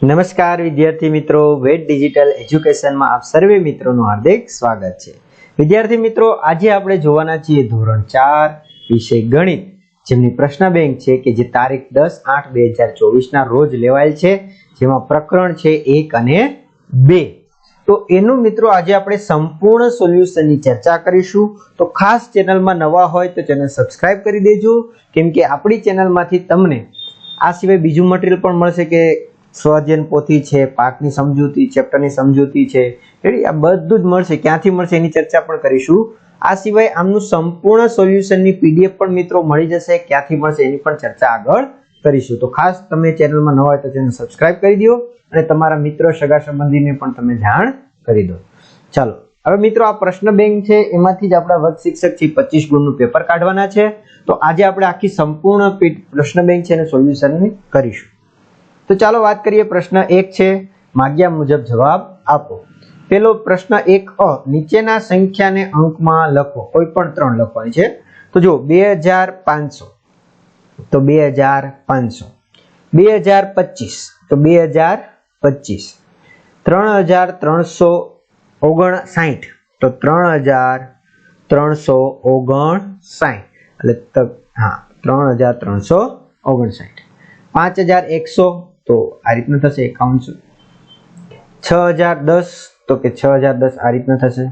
નમસ્કાર વિદ્યાર્થી મિત્રો, વેટ ડિજિટલ એજ્યુકેશનમાં આપ સર્વે મિત્રોનું હાર્દિક સ્વાગત છે। વિદ્યાર્થી મિત્રો, આજે આપણે જોવાના છીએ ધોરણ 4 વિષય ગણિત, જેમની પ્રશ્ન બેંક છે કે જે તારીખ 10/8/2024 ના રોજ લેવાયેલ છે, જેમાં પ્રકરણ છે 1 અને 2। તો એનું મિત્રો આજે આપણે સંપૂર્ણ સોલ્યુશનની ચર્ચા કરીશું। તો ખાસ ચેનલમાં નવા હોય તો ચેનલ સબસ્ક્રાઇબ કરી દેજો, કેમ કે આપણી ચેનલમાંથી તમને આ સિવાય બીજું મટીરિયલ પણ મળશે કે સ્વાધ્યાયન પોથી છે, પાઠની સમજૂતી, ચેપ્ટરની સમજૂતી છે, રેડી, આ બધું જ મળશે। ક્યાંથી મળશે એની ચર્ચા પણ કરીશું। આ સિવાય આમનું સંપૂર્ણ સોલ્યુશનની પીડીએફ પણ મિત્રો મળી જશે, ક્યાંથી મળશે એની પણ ચર્ચા આગળ કરીશું। તો ખાસ તમે ચેનલમાં નવા હોય તો ચેનલ સબસ્ક્રાઇબ કરી દો અને તમારા મિત્રો સગા સંબંધીને પણ તમે જાણ કરી દો। ચાલો હવે મિત્રો, આ પ્રશ્ન બેંક છે એમાંથી જ આપણા વર્ગ શિક્ષક છે 25 ગુણનું પેપર કાઢવાના છે। તો આજે આપણે આખી સંપૂર્ણ પ્રશ્ન બેંક છે અને સોલ્યુશન કરીશું। તો ચાલો વાત કરીએ। પ્રશ્ન 1 છે, માગ્યા મુજબ જવાબ આપો। પેલો પ્રશ્ન 1 નીચેના સંખ્યાને અંકમાં લખો, કોઈ પણ 3 લખવાની છે। તો જો 2500 તો 2500, 2025 તો 2025, 3359 તો 3359, એટલે હા 3359, 5100 તો આ રીતના થશે 5100, 6010 તો કે 6010 આ રીતના થશે।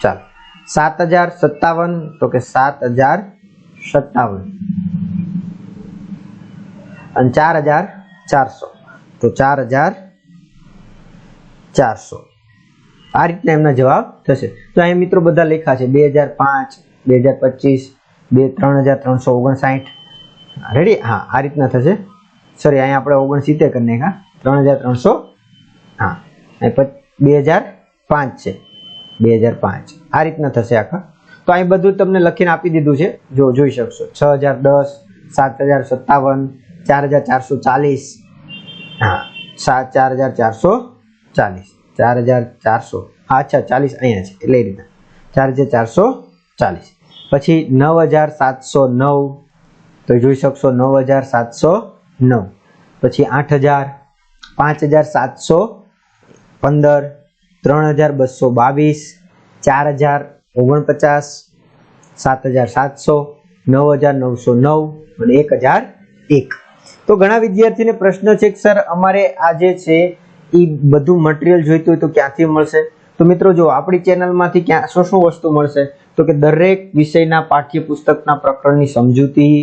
ચાલો 7057 તો કે 7057 અને 4400 તો 4400 આ રીતના એમના જવાબ થશે। તો અહીં મિત્રો બધા લખ્યા છે 2005, 2025, 3359, રેડી, હા આ રીતના થશે। સોરી, અહીંયા આપણે 69 કરી નાખ્યા, 3300, હા 2005 છે, 2005 આ રીતના થશે આખા। તો અહીં બધું તમને લખીને આપી દીધું છે, જો જોઈ શકશો। 6010, 7057, 4440, હા 4440, 4400, હા અચ્છા 40 અહીંયા છે એટલે એ રીતના 4440। પછી 9709 તો જોઈ શકશો 9709, પછી 8000, 5715, 3222, 4049, 7700, 9909 અને 1001। તો ઘણા વિદ્યાર્થીને પ્રશ્ન છે કે સર અમારે આ જે છે એ બધું મટીરિયલ જોઈતું હોય તો ક્યાંથી મળશે? તો મિત્રો જો આપણી ચેનલમાંથી ક્યાં શું વસ્તુ મળશે, તો કે દરેક વિષયના પાઠ્યપુસ્તકના પ્રકરણની સમજૂતી,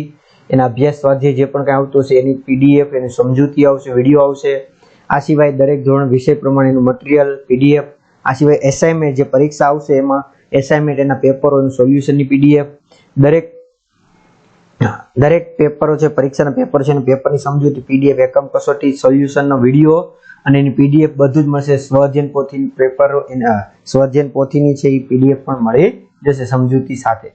એના અભ્યાસ સ્વાધ્યાય જે પણ કંઈ આવતું હશે એની પીડીએફ, એની સમજૂતી આવશે, વિડીયો આવશે। આ સિવાય દરેક ધોરણ વિષય પ્રમાણેનું મટીરિયલ, પીડીએફ, આ સિવાય એસાઇનમેન્ટ જે પરીક્ષા આવશે એમાં એસાઇનમેન્ટ, એના પેપરો, એનું સોલ્યુશનની પીડીએફ, દરેક પેપરો છે, પરીક્ષાના પેપર છે, અને પેપરની સમજૂતી, પીડીએફ, એકમ કસોટી, સોલ્યુશનનો વિડીયો અને એની પીડીએફ બધું જ મળશે। સ્વાધ્યાયન પોથીની પેપરો, સ્વાધ્યાયન પોથીની છે એ પીડીએફ પણ મળી જશે સમજૂતી સાથે।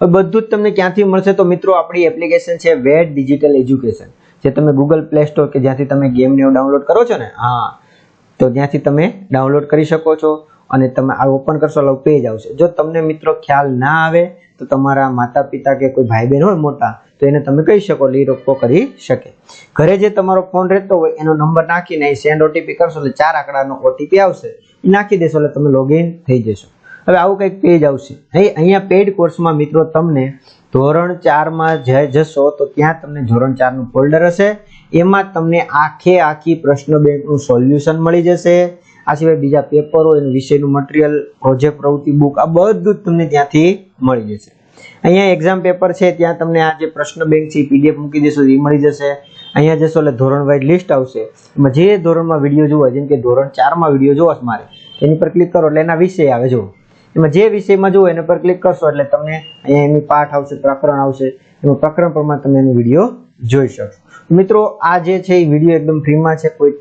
હવે બધું જ તમને ક્યાંથી મળશે? તો મિત્રો આપણી એપ્લિકેશન છે વેટ ડિજિટલ એજ્યુકેશન, જે તમે ગૂગલ પ્લે સ્ટોર કે જ્યાંથી તમે ગેમને ડાઉનલોડ કરો છો ને, હા તો ત્યાંથી તમે ડાઉનલોડ કરી શકો છો અને તમે આ ઓપન કરશો એટલે પેજ આવશે। જો તમને મિત્રો ખ્યાલ ના આવે તો તમારા માતા પિતા કે કોઈ ભાઈ બહેન હોય મોટા તો એને તમે કહી શકો એટલે એ લોકો કરી શકે। ઘરે જે તમારો ફોન રહેતો હોય એનો નંબર નાખીને સેન્ડ ઓટીપી કરશો એટલે 4 આંકડાનો ઓટીપી આવશે, એ નાખી દેશો એટલે તમે લોગિન થઈ જશો। હવે આવું કંઈક પેજ આવશે। અહીંયા પેડ કોર્સમાં મિત્રો તમને ધોરણ 4માં જશો તો ત્યાં તમને ધોરણ 4નું ફોલ્ડર હશે, એમાં તમને આખી પ્રશ્ન બેંકનું સોલ્યુશન મળી જશે। આ સિવાય બીજા પેપરો, એનું વિષયનું મટીરિયલ, પ્રોજેક્ટ, પ્રવૃત્તિ બુક, આ બધું જ તમને ત્યાંથી મળી જશે। અહીંયા એક્ઝામ પેપર છે, ત્યાં તમને આ જે પ્રશ્ન બેંક છે પીડીએફ મૂકી દેશો એ મળી જશે। અહીંયા જશો એટલે ધોરણ વાઇઝ લિસ્ટ આવશે, એમાં જે ધોરણમાં વિડીયો જોવા, જેમ કે ધોરણ 4માં વિડીયો જોવા મારે એની પર ક્લિક કરો એટલે એના વિષય આવે, જો એમાં જે વિષયમાં જોવો એના પર ક્લિક કરશો એટલે તમને અહીંયા એની પાઠ આવશે, પ્રકરણ આવશે, એમાં પ્રકરણ પ્રમાણે તમે એનો વિડીયો જોઈ શકશો। મિત્રો આ જે છે એ વિડીયો એકદમ ફ્રીમાં છે, કોઈ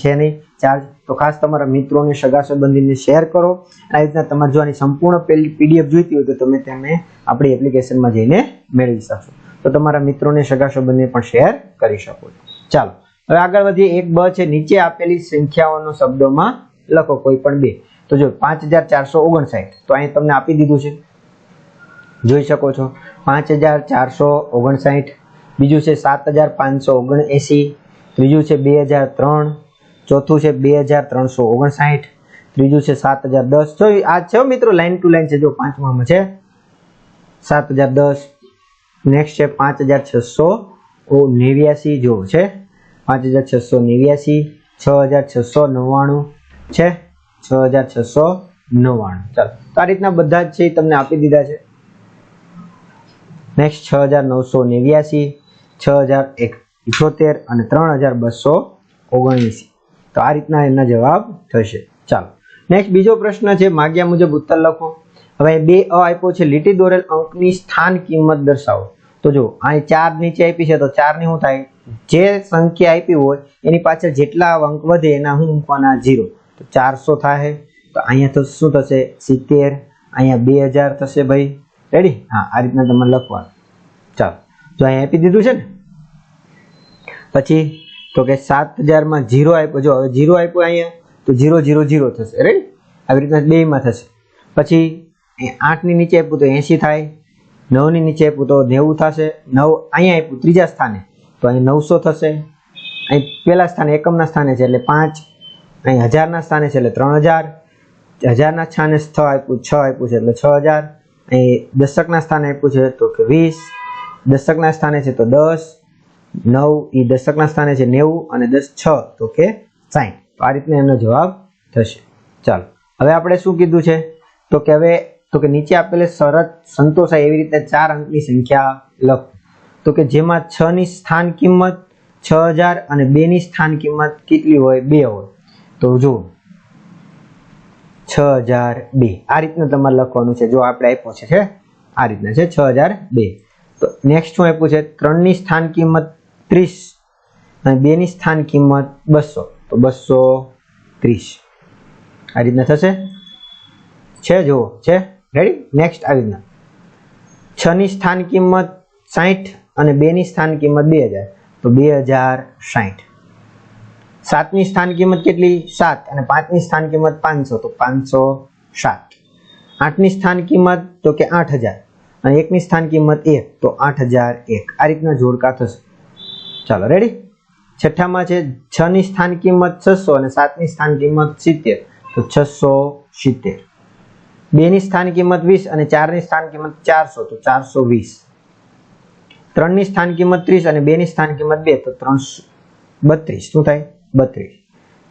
છે નહીં ચાર્જ। તો ખાસ તમારા મિત્રોને, સગા સંબંધીને શેર કરો। આ રીતના તમારે જો આની સંપૂર્ણ પીડીએફ જોઈતી હોય તો તમે તેને આપણી એપ્લિકેશનમાં જઈને મેળવી શકશો। તો તમારા મિત્રોને, સગા સંબંધીને પણ શેર કરી શકો છો। ચાલો હવે આગળ વધીએ। 1બ છે, નીચે આપેલી સંખ્યાઓનો શબ્દોમાં લખો, કોઈ પણ 2। તો જો 5459 તો અહીં તમને આપી દીધું છે, જોઈ શકો છો 5459। બીજું છે 7579, ત્રીજું છે 2003, ચોથું છે 2359, ત્રીજું છે 7010. જો આ છે મિત્રો લાઈન ટુ લાઈન છે. જો પાંચમામાં છે 7010, નેક્સ્ટ છે 5689, જો છે 5689, 6699 છે 6699. ચાલો, તો આ રીતના બધા જ છે તમને આપી દીધા છે. નેક્સ્ટ 6989, 6078 અને 3279. તો આ રીતના એના જવાબ થશે. ચાલો, નેક્સ્ટ બીજો પ્રશ્ન છે, માગ્યા મુજબ ઉત્તર લખો. હવે 2 આપ્યો છે, લીટી દોરેલ અંકની સ્થાન કિંમત દર્શાવો. તો જો અહીં 4 નીચે આપી છે, તો 4 ની શું થાય, જે સંખ્યા આપી હોય એની પાછળ જેટલા અંક વધે એના શું મૂકવાના, 0. તો 400 થાય. તો અહીંયા તો શું થશે, 70. અહીંયા 2000 થશે ભાઈ. રેડી? હા, આ રીતના તમારે લખવાનું. ચાલો, જો અહીંયા આપી દીધું છે ને. પછી તો કે 7000 માં 0 આપ્યો. જો હવે 0 આપ્યો અહીંયા, તો 0 0 0 થશે. રેડી? આવી રીતના બેયમાં થશે. પછી 8 ની નીચે આપ્યું તો 80 થાય. 9 ની નીચે આપ્યું તો 90 થશે. 9 અહીંયા આપ્યું ત્રીજા સ્થાને, તો અહીં 900 થશે. અહીં પહેલા સ્થાને એકમના સ્થાને છે એટલે 5, અહીં હજારના સ્થાને છે એટલે 3000, હજારના સ્થાને 6 આપ્યું છે એટલે 6000, અહીં દશકના સ્થાને આપ્યું છે તો કે 20, દશકના સ્થાને છે તો 10, 9 એ દશકના સ્થાને છે 90 અને 10 6 તો કે 60. તો આ રીતના એનો જવાબ થશે. ચાલો, હવે આપણે શું કીધું છે, તો કે હવે તો કે નીચે આપેલી શરત સંતોષાય એવી રીતે 4 અંકની સંખ્યા લખો. તો કે જેમાં 6 ની સ્થાન કિંમત 6000 અને 2 ની સ્થાન કિંમત કેટલી હોય, 2 હોય. તો જો 6002 આ રીતના તમારે લખવાનું છે. જો આપણે આપ્યો છે આ રીતના છે 6002. તો નેક્સ્ટ શું આપ્યું છે, 3 ની સ્થાન કિંમત 30 અને 2 ની સ્થાન કિંમત 200, તો 230 આ રીતના થશે. છે જો છે. રેડી? નેક્સ્ટ આવી રીતના 6 ની સ્થાન કિંમત 60 અને 2 ની સ્થાન કિંમત 2000, તો 2060. 7 ની સ્થાન કિંમત કેટલી, 7 અને 5 ની સ્થાન કિંમત 500, તો 507. 8 ની સ્થાન કિંમત તો કે 8000 અને 1 ની સ્થાન કિંમત 1, તો 8001. આ રીતના જોડકા થશે. ચાલો, રેડી? છઠ્ઠામાં છે 6 ની સ્થાન કિંમત 600 અને 7 ની સ્થાન કિંમત 70, તો 670. 2 ની સ્થાન કિંમત 20 અને 4 ની સ્થાન કિંમત 400, તો 420. 3 ની સ્થાન કિંમત 30 અને 2 ની સ્થાન કિંમત 2, તો 332. શું થાય, 32.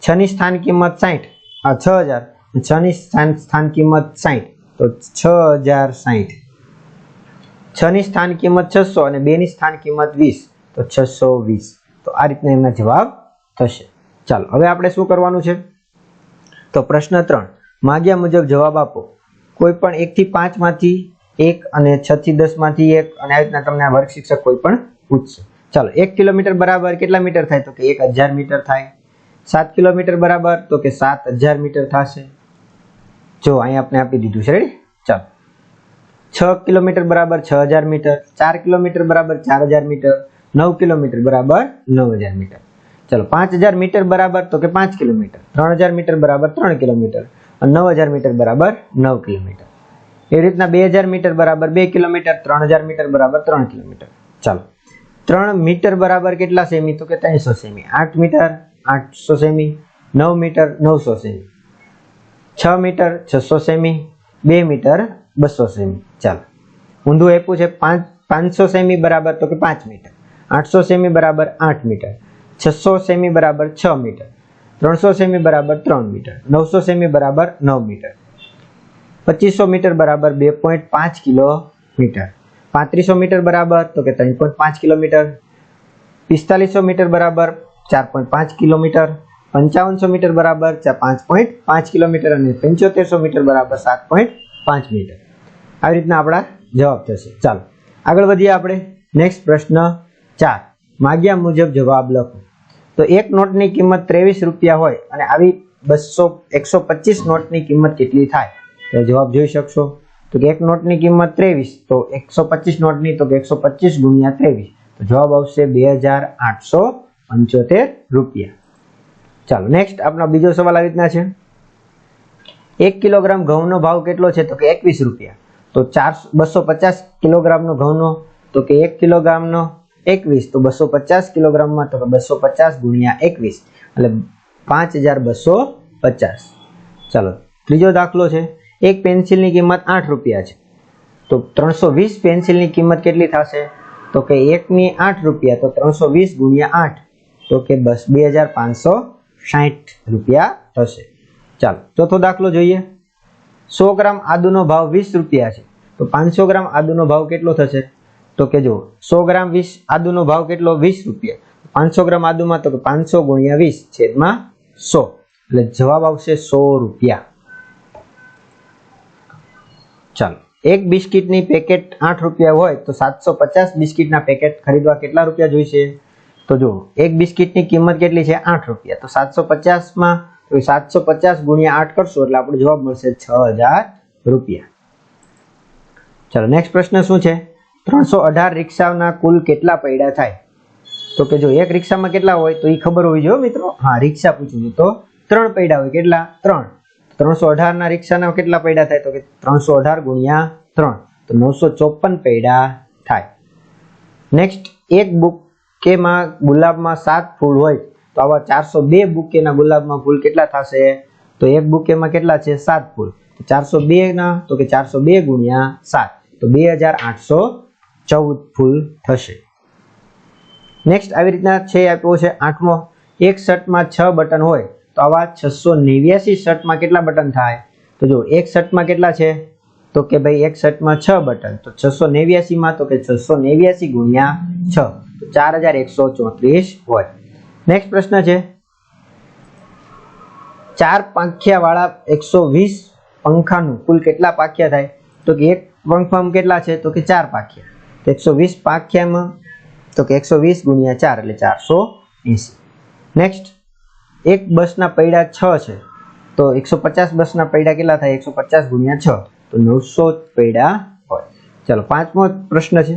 6 ની સ્થાન કિંમત 60 આ 6000, 6 ની સ્થાન કિંમત 60, તો 6060. 6 ની સ્થાન કિંમત 600 અને 2 ની સ્થાન કિંમત 20, તો 620. તો આ રીતના એમના જવાબ થશે. ચાલો, હવે આપણે શું કરવાનું છે, તો પ્રશ્ન 3, માગ્યા મુજબ જવાબ આપો. કોઈ પણ 1 થી 5 માંથી 1 અને 6 થી 10 માંથી 1, અને આ રીતના તમને વર્ગ શિક્ષક કોઈ પણ પૂછશે. ચાલો, 1 કિલોમીટર બરાબર કેટલા મીટર થાય, તો કે 1000 મીટર થાય. 7 કિલોમીટર બરાબર તો કે 7000 મીટર થશે. જો અહીંયા આપણે આપી દીધું છે. રેડી? ચાલો, 6 કિલોમીટર બરાબર 6000 મીટર, 4 કિલોમીટર બરાબર 4000 મીટર, 9 કિલોમીટર બરાબર 9000 મીટર. ચલો, 5000 મીટર બરાબર તો કે 5 કિલોમીટર, 3000 મીટર બરાબર 3 કિલોમીટર અને 9000 મીટર બરાબર 9 કિલોમીટર. એવી રીતના 2000 મીટર બરાબર 2 કિલોમીટર, 3000 મીટર બરાબર 3 કિલોમીટર. ચાલો, 3 મીટર બરાબર કેટલા સેમી, તો કે 300 સેમી. 8 મીટર 800 સેમી, 9 મીટર 900 સેમી, 6 મીટર 600 સેમી, 2 મીટર 200 સેમી. ચાલો, ઊંધું આપ્યું છે 500 સેમી બરાબર તો કે 5 મીટર, 800 સેમી બરાબર 8 મીટર, 600 સેમી બરાબર 6 મીટર, 300 સેમી બરાબર 3 મીટર, 900 સેમી બરાબર 9 મીટર, 2500 મીટર બરાબર 2.5 કિલોમીટર, 3500 મીટર બરાબર તો કે 3.5 કિલોમીટર, 4500 મીટર બરાબર 4.5 કિલોમીટર, 5500 મીટર બરાબર 5.5 કિલોમીટર અને 7500 મીટર બરાબર 7.5 મીટર. આવી રીતના આપણા જવાબ થશે. ચાલો, આગળ વધીએ આપણે. નેક્સ્ટ પ્રશ્ન 4, માગ્યા મુજબ જવાબ લખો. તો એક નોટની કિંમત 23 રૂપિયા હોય અને આવી 125 નોટની કિંમત કેટલી થાય? તો જવાબ જોઈ શકશો. તો કે એક નોટની કિંમત 23, તો 125 નોટની તો કે 125 ગુણ્યા 23, તો જવાબ આવશે 2875 રૂપિયા. ચાલો, નેક્સ્ટ આપણો બીજો સવાલ આવી રીતના છે. 1 કિલોગ્રામ ઘઉંનો ભાવ કેટલો છે? તો કે 21 રૂપિયા. તો 250 કિલોગ્રામનો ઘઉંનો તો કે 1 કિલોગ્રામનો 21 તો 250 કિલોગ્રામમાં તો 250 ગુણ્યા 21 એટલે 5250. ચાલો ત્રીજો દાખલો છે, એક પેન્સિલની કિંમત 8 રૂપિયા છે તો 320 પેન્સિલની કિંમત કેટલી થશે? તો કે એકની 8 રૂપિયા તો 320 ગુણ્યા 8 તો કે 2560 રૂપિયા થશે. ચાલો ચોથો દાખલો જોઈએ. 100 ગ્રામ આદુનો ભાવ 20 રૂપિયા છે તો 500 ગ્રામ આદુનો ભાવ કેટલો થશે? તો કે જો 100 ગ્રામ આદુનો ભાવ કેટલો? 20 રૂપિયા. 500 ગ્રામ આદુમાં તો કે 500 ગુણ્યા 20 છેદમાં 100 એટલે જવાબ આવશે 100 રૂપિયા. ચાલો એક બિસ્કિટની પેકેટ 8 રૂપિયા હોય તો 750 બિસ્કિટના પેકેટ ખરીદવા કેટલા રૂપિયા જોઈશે? તો જો એક બિસ્કિટની કિંમત કેટલી છે? 8 રૂપિયા. તો 750 માં 750 ગુણ્યા 8 કરશો એટલે આપણો જવાબ મળશે 6000 રૂપિયા. ચાલો નેક્સ્ટ પ્રશ્ન શું છે? 318 રિક્ષાના કુલ કેટલા પૈડા થાય? તો કે જો એક રિક્ષામાં કેટલા હોય તો એ ખબર હોવી જોઈએ મિત્રો. હા રિક્ષા પૂછ્યું છે તો 3 પૈડા હોય. કેટલા? 3. 318 ના રિક્ષાના કેટલા પૈડા થાય? તો કે 318 ગુણ્યા 3 તો 954 પૈડા થાય. નેક્સ્ટ એક બુકેમાં ગુલાબમાં 7 ફૂલ હોય તો આવા 402 બુકેના ગુલાબમાં ફૂલ કેટલા થશે? તો એક બુકેમાં કેટલા છે? 7 ફૂલ. તો 402 ના તો કે 402 ગુણ્યા 7 તો 2814 ફૂલ થશે. નેક્સ્ટ આવી રીતના છે આપ્યો છે 8મો, એક શર્ટમાં 6 બટન હોય તો આવા 689 શર્ટમાં કેટલા બટન થાય? તો જો એક શર્ટમાં કેટલા છે? તો કે ભાઈ એક શર્ટમાં 6 બટન તો 689 માં તો કે 689 ગુણ્યા 6 તો 4134 હોય. નેક્સ્ટ પ્રશ્ન છે 4 પાંખિયા વાળા 120 પંખાનું કુલ કેટલા પાંખિયા થાય? તો કે એક પંખામાં કેટલા છે? તો કે 4 પાંખિયા. તો 120 પાંખિયામાં તો કે 120 ગુણ્યા 4 એટલે 480. નેક્સ્ટ એક બસના પૈડા 6 છે તો 150 બસના પૈડા કેટલા થાય? 150 ગુણ્યા 6 તો 900 પૈડા હોય. ચાલો 5મો પ્રશ્ન છે,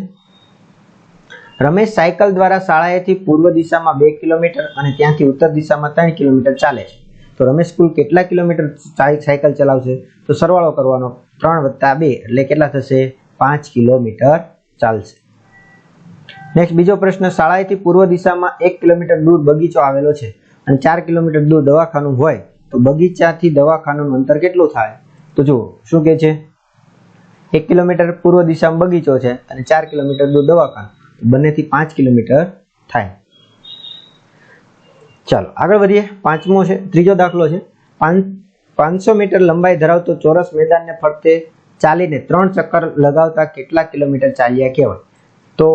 રમેશ સાયકલ દ્વારા શાળાએથી પૂર્વ દિશામાં 2 કિલોમીટર અને ત્યાંથી ઉત્તર દિશામાં 3 કિલોમીટર ચાલે છે તો રમેશ કુલ કેટલા કિલોમીટર સાયકલ ચલાવશે? તો સરવાળો કરવાનો 3 + 2 એટલે કેટલા થશે? 5 કિલોમીટર ચાલશે. નેક્સ્ટ બીજો પ્રશ્ન, શાળાએથી પૂર્વ દિશામાં 1 કિલોમીટર દૂર બગીચો આવેલો છે અને 4 કિલોમીટર દૂર દવાખાનું હોય તો બગીચાથી દવાખાનાનું અંતર કેટલું થાય? તો જુઓ શું કહે છે, 1 કિલોમીટર પૂર્વ દિશામાં બગીચો છે અને 4 કિલોમીટર દૂર દવાખાનું, બંનેથી 5 કિલોમીટર થાય. ચાલો આગળ વધીએ. 5મો છે, ત્રીજો દાખલો છે, 500 મીટર લંબાઈ ધરાવતો ચોરસ મેદાનને ફરતે ચાલીને 3 ચક્કર લગાવતા કેટલા કિલોમીટર ચાલ્યા કહેવાય? તો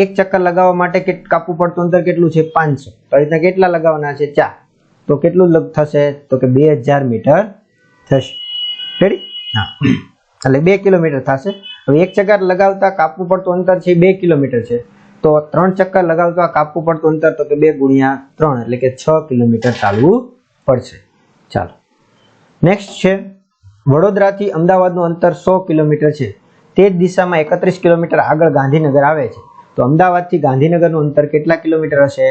એક ચક્કર લગાવવા માટે કાપવું પડતું અંતર કેટલું છે? 500. તો આ રીતના કેટલા લગાવવાના છે? 4. તો કેટલું થશે? તો કે 2000 મીટર થશે. રેડી? હા એટલે 2 કિલોમીટર થશે. હવે એક ચક્કર લગાવતા કાપવું પડતું અંતર છે 2 કિલોમીટર છે તો 3 ચક્કર લગાવતા કાપવું પડતું અંતર તો કે 2 ગુણ્યા 3 એટલે કે 6 કિલોમીટર ચાલવું પડશે. ચાલો નેક્સ્ટ છે, વડોદરાથી અમદાવાદનું અંતર 100 કિલોમીટર છે, તે જ દિશામાં 31 કિલોમીટર આગળ ગાંધીનગર આવે છે તો અમદાવાદથી ગાંધીનગરનું અંતર કેટલા કિલોમીટર હશે?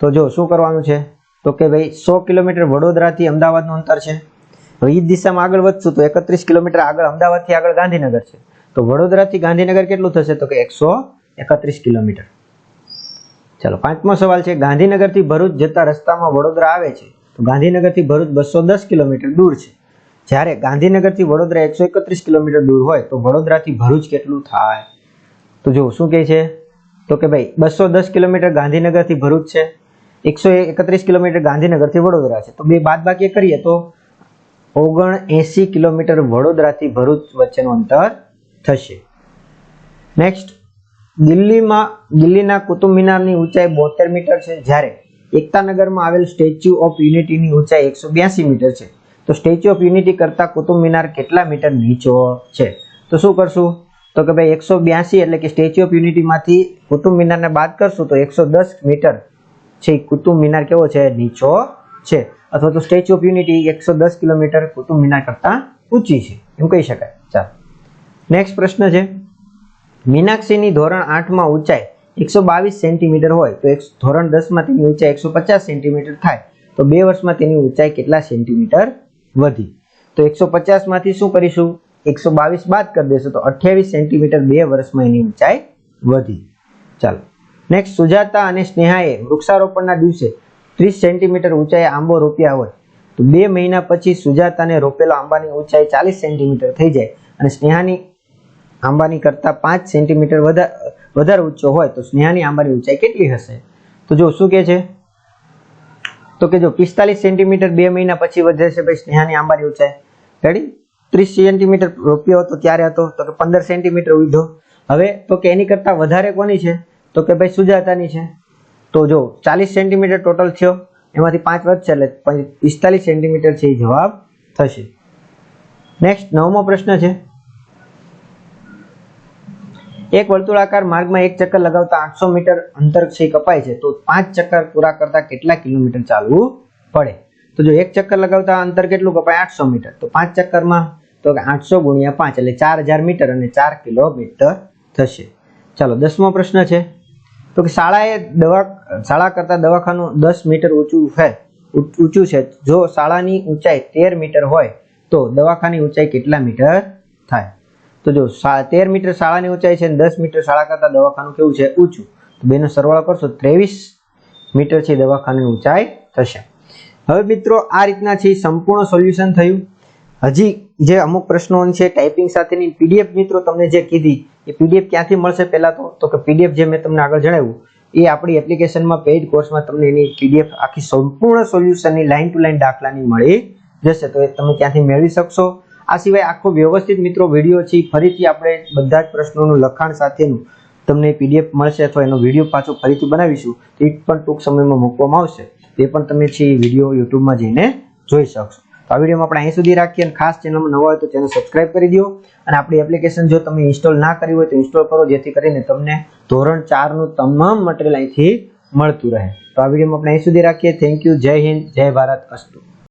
તો જો શું કરવાનું છે, તો કે ભાઈ 100 કિલોમીટર વડોદરાથી અમદાવાદનું અંતર છે. હવે એ દિશામાં આગળ વધશું તો 31 કિલોમીટર આગળ અમદાવાદથી આગળ ગાંધીનગર છે તો વડોદરાથી ગાંધીનગર કેટલું થશે? તો કે 131 કિલોમીટર. ચાલો 5મો સવાલ છે, ગાંધીનગરથી ભરૂચ જતા રસ્તામાં વડોદરા આવે છે તો ગાંધીનગરથી ભરૂચ 210 કિલોમીટર દૂર છે, જ્યારે ગાંધીનગરથી વડોદરા 131 કિલોમીટર દૂર હોય તો વડોદરાથી ભરૂચ કેટલું થાય? તો જો શું કહે છે, તો કે ભાઈ 210 કિલોમીટર ગાંધીનગરથી ભરૂચ છે, 131 કિલોમીટર ગાંધીનગરથી વડોદરા છે તો બે બાદબાકી કરીએ તો 79 કિલોમીટર વડોદરાથી ભરૂચ વચ્ચેનું અંતર થશે. નેક્સ્ટ, દિલ્હીના કુતુબ મિનારની ઊંચાઈ 72 મીટર છે, જ્યારે એકતાનગરમાં આવેલ સ્ટેચ્યુ ઓફ યુનિટીની ઊંચાઈ 182 મીટર છે તો સ્ટેચ્યુ ઓફ યુનિટી કરતા કુતુબ મિનાર કેટલા મીટર નીચો છે? તો શું કરશું, તો કે ભાઈ 182 એટલે કે સ્ટેચ્યુ ઓફ યુનિટીમાંથી કુતુબ મિનારને બાદ કરશું તો 110 મીટર છે કુતુબ મિનાર કેવો છે? નીચો છે. અથવા તો Statue of Unity 110 kilometre Qutub Minar કરતા ઊંચી છે એમ કહી શકાય. ચાલો નેક્સ્ટ પ્રશ્ન છે, મીનાક્ષીની ધોરણ 8માં ઊંચાઈ 122 સેન્ટીમીટર હોય તો ધોરણ 10માં તેની ઊંચાઈ 150 સેન્ટીમીટર થાય તો 2 વર્ષમાં તેની ઊંચાઈ કેટલા સેન્ટીમીટર વધી? તો 150 માંથી શું કરીશું, 122 બાદ કરી દેશું તો 28 સેન્ટીમીટર 2 વર્ષમાં એની ઊંચાઈ વધી. ચાલો નેક્સ્ટ, સુજાતા અને સ્નેહાએ વૃક્ષારોપણના દિવસે 30 સેન્ટીમીટર ઊંચાઈએ આંબો રોપ્યા હોય તો 2 મહિના પછી સુજાતાને રોપેલો આંબાની ઊંચાઈ 40 સેન્ટીમીટર થઈ જાય અને સ્નેહાની આંબાની કરતાં 5 સેન્ટીમીટર વધારે ઊંચો હોય તો સ્નેહાની આંબાની ઊંચાઈ કેટલી હશે? તો જો શું કહે છે, તો કે જો 45 સેન્ટીમીટર 2 મહિના પછી વધે છે ભાઈ સ્નેહાની આંબાની ઊંચાઈ. રેડી? 30 સેન્ટીમીટર રોપ્યો હતો ત્યારે હતો તો કે 15 સેન્ટીમીટર ઉધો. હવે તો કે એની કરતાં વધારે કોની છે? તો કે ભાઈ સુજાતાની છે. તો જો 40 સેન્ટીમીટર ટોટલ થયો, એમાંથી 5 વધશે એટલે 45 સેન્ટીમીટર છે એ જવાબ થશે. નેક્સ્ટ 9મો પ્રશ્ન છે, એક વર્તુળાકાર માર્ગમાં એક ચક્કર લગાવતા 800 મીટર અંતર છે કપાય છે તો 5 ચક્કર પૂરા કરતા કેટલા કિલોમીટર ચાલવું પડે? તો જો એક ચક્કર લગાવતા અંતર કેટલું કપાય? 800 મીટર. તો 5 ચક્કરમાં તો 800 ગુણ્યા 5 એટલે 4000 મીટર અને 4 કિલોમીટર થશે. ચાલો 10મો પ્રશ્ન છે, તો કે શાળા કરતા દવાખાનું 10 મીટર ઊંચું છે. જો શાળાની ઊંચાઈ 13 મીટર હોય તો દવાખાની ઊંચાઈ કેટલા મીટર થાય? તો જો 13 મીટર શાળાની ઊંચાઈ છે અને 10 મીટર શાળા કરતા દવાખાનું કેવું છે? ઊંચું. તો બેનો સરવાળો કરશો 23 મીટર છે દવાખાની ઊંચાઈ થશે. હવે મિત્રો આ રીતના છે સંપૂર્ણ સોલ્યુશન થયું. હજી જે અમુક પ્રશ્નો છે ટાઈપિંગ સાથેની પીડીએફ મિત્રો તમને જે કીધી એ પીડીએફ ક્યાંથી મળશે? પહેલા તો કે પીડીએફ જે મેં તમને આગળ જણાવ્યું એ આપણી એપ્લિકેશનમાં પેઇડ કોર્સમાં તમને એની પીડીએફ આખી સંપૂર્ણ સોલ્યુશનની લાઈન ટુ લાઈન દાખલાની મળી જશે, તો એ તમે ત્યાંથી મેળવી શકશો. આ સિવાય આખો વ્યવસ્થિત મિત્રો વિડીયો છે ફરીથી આપણે બધા જ પ્રશ્નોનું લખાણ સાથેનું તમને પીડીએફ મળશે અથવા એનો વિડીયો પાછો ફરીથી બનાવીશું, એ પણ ટૂંક સમયમાં મૂકવામાં આવશે. તે પણ તમે છે વિડીયો યુટ્યુબમાં જઈને જોઈ શકશો. તો આ વિડીયોમાં આપણે અહીં સુધી રાખીએ અને ખાસ ચેનલમાં નવા હોય તો ચેનલ સબસ્ક્રાઇબ કરી દો અને આપણી એપ્લિકેશન જો તમે ઇન્સ્ટોલ ના કરી હોય તો ઇન્સ્ટોલ કરો, જેથી કરીને તમને ધોરણ 4નું તમામ મટીરિયલ અહીંથી મળતું રહે. તો આ વિડીયોમાં આપણે અહીં સુધી રાખીએ. Thank you. જય હિન્દ, જય ભારત, અસ્તુ.